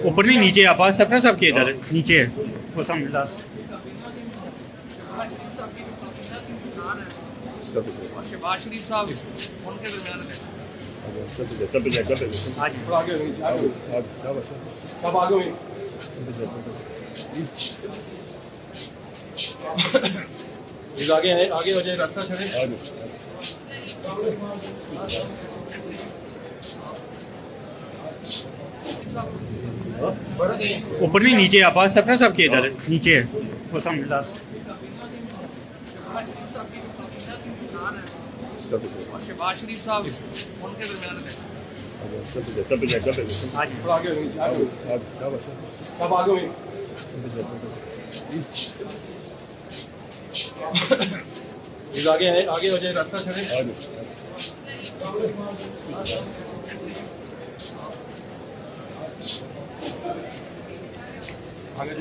ऊपर नहीं, नीचे आप सपना साहब के इधर नीचे है वो सामने लास्ट। शहबाज शरीफ साहब उनके दरमियान में सब आगे हुई आगे हैं, आगे हो जाए रास्ता छोड़े। ऊपर नहीं, नीचे आप सपना साहब के इधर नीचे है वो सामने लास्ट। शहबाज शरीफ साहब उनके दरमियान में आगे हुई सब आगे हुई आगे हैं, आगे हो जाए रास्ता छोड़े। आगे